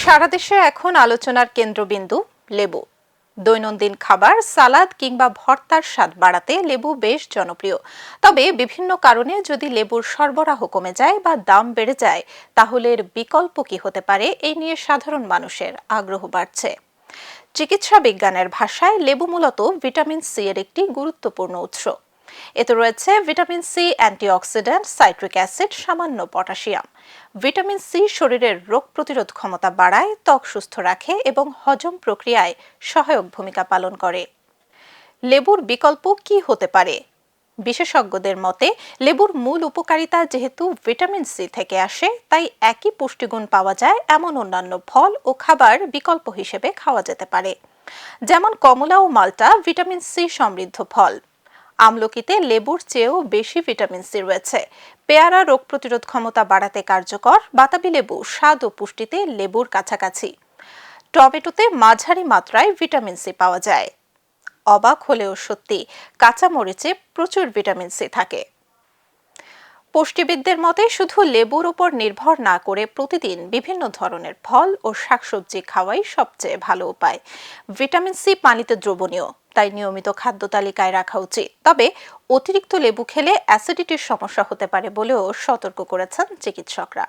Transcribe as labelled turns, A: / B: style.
A: সারা দেশে এখন আলোচনার কেন্দ্রবিন্দু লেবু। দৈনন্দিন খাবার, সালাদ কিংবা ভর্তার স্বাদ বাড়াতে লেবু বেশ জনপ্রিয়। তবে বিভিন্ন কারণে যদি লেবুর সরবরাহ কমে যায় বা দাম বেড়ে যায়, তাহলে এর বিকল্প কি হতে পারে, এই নিয়ে সাধারণ মানুষের আগ্রহ বাড়ছে। চিকিৎসা বিজ্ঞানের ভাষায় লেবু মূলত ভিটামিন সি এর একটি গুরুত্বপূর্ণ উৎস। এতে রয়েছে vitamin C, antioxidant, citric acid, সামান্য পটাশিয়াম। ভিটামিন সি শরীরের রোগ প্রতিরোধ ক্ষমতা বাড়ায়, ত্বক সুস্থ রাখে এবং হজম প্রক্রিয়ায় সহায়ক ভূমিকা পালন করে। লেবুর বিকল্প কি হতে পারে? বিশেষজ্ঞদের মতে, লেবুর মূল উপকারিতা যেহেতু ভিটামিন সি থেকে আসে, তাই একই পুষ্টিগুণ পাওয়া যায় এমন অন্যান্য ফল ও খাবার বিকল্প হিসেবে খাওয়া যেতে পারে। যেমন কমলা ও মাল্টা ভিটামিন সি সমৃদ্ধ ফল। আমলকিতে লেবুর চেয়েও বেশি ভিটামিন সি রয়েছে। পেয়ারা রোগ প্রতিরোধ ক্ষমতা বাড়াতে কার্যকর। বাতাবি লেবু স্বাদ ও পুষ্টিতে লেবুর কাছাকাছি। টমেটোতে মাঝারি মাত্রায় ভিটামিন সি পাওয়া যায়। অবাক হলেও সত্যি, কাঁচামরিচে প্রচুর ভিটামিন সি থাকে। পুষ্টিবিদদের মতে শুধু লেবুর উপর নির্ভর না করে প্রতিদিন বিভিন্ন ধরনের ফল ও শাকসবজি খাওয়াই সবচেয়ে ভালো উপায়। ভিটামিন সি পানিতে দ্রবণীয়, তাই নিয়মিত খাদ্য তালিকায় রাখা উচিত। তবে অতিরিক্ত লেবু খেলে অ্যাসিডিটির সমস্যা হতে পারে বলেও সতর্ক করেছেন চিকিৎসকরা।